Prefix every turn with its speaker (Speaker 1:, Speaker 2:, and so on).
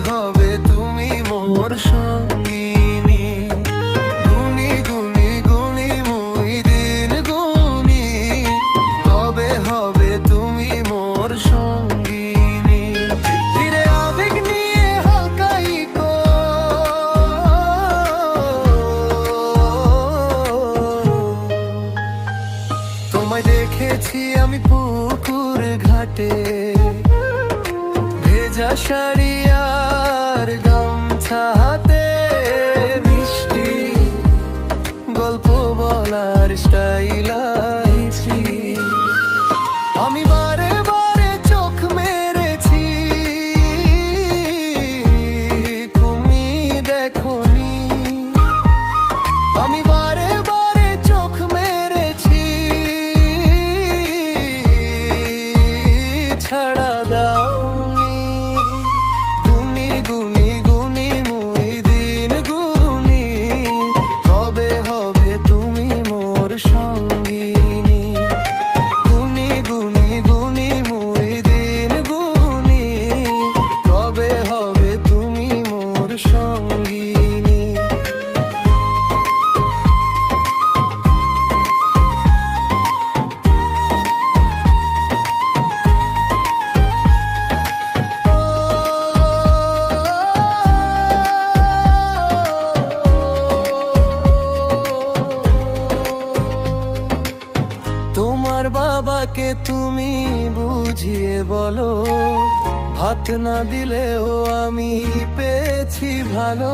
Speaker 1: হবে তুমি মোর সঙ্গিনী। গুনি গুনি গুনি মুই দিন গুনি, কবে হবে তুমি মোর সঙ্গিনী। ধীরে আবেগ নিয়ে হালকাই তোমায় দেখেছি আমি পুকুর ঘাটে, ভেজা শাড়ি আর গামছা হাতে, মিষ্টি গল্প বলার স্টাইল আইছি। আমি বারে বারে চোখ মেরেছি, তুমি দেখোনি। আমি বারে বারে চোখ মেরেছি, ছাড়া দাওনি। গুনি গুনি গুনি মুই দিন গুনি, কবে হবে তুমি মোর সঙ্গিনী। গুনি গুনি গুনি মুই দিন গুনি, কবে হবে তুমি মোর সঙ্গিনী। তোমার বাবাকে তুমি বুঝিয়ে বলো, ভাত না দিলেও আমি পেয়েছি ভালো।